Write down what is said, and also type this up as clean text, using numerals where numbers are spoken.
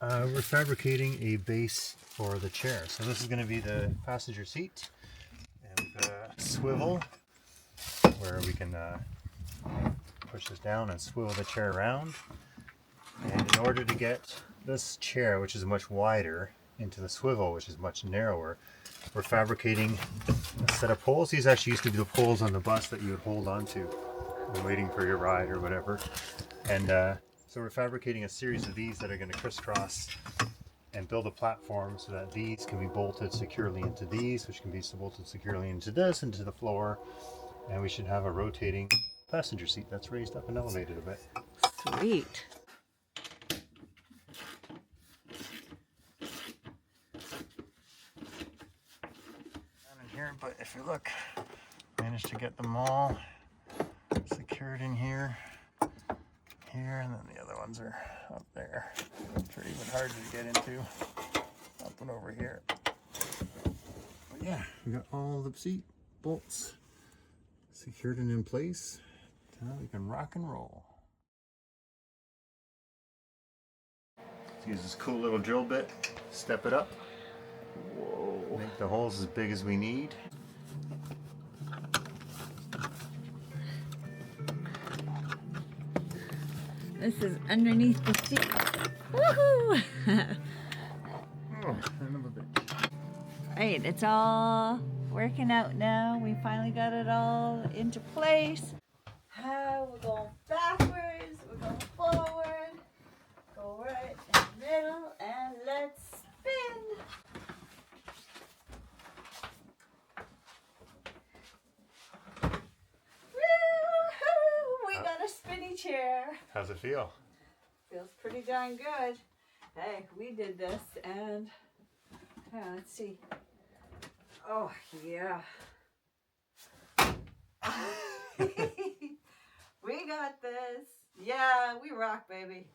We're fabricating a base for the chair. So this is going to be the passenger seat, and we've got a swivel where we can push this down and swivel the chair around. And in order to get this chair, which is much wider, into the swivel, which is much narrower, we're fabricating a set of poles. These actually used to be the poles on the bus that you would hold onto when waiting for your ride or whatever. And so we're fabricating a series of these that are going to crisscross and build a platform so that these can be bolted securely into these, which can be bolted securely into this, into the floor, and we should have a rotating passenger seat that's raised up and elevated a bit. Sweet. Down in here, but if you look, managed to get them all secured in here, and then the other ones are up there, which are even harder to get into, up and over here. But yeah, we got all the seat bolts secured and in place. Now we can rock and roll. Let's use this cool little drill bit, step it up. Whoa. Make the holes as big as we need. This is underneath the seat. Woohoo! Oh, son of a bitch. Right, it's all working out now. We finally got it all into place. We're going backwards, we're going forward, go right in the middle, and let's spin. Woo-hoo! We got a spinny chair. How's it feel? Feels pretty darn good. Hey, we did this, and let's see. Oh, yeah. We got this. Yeah, we rock, baby.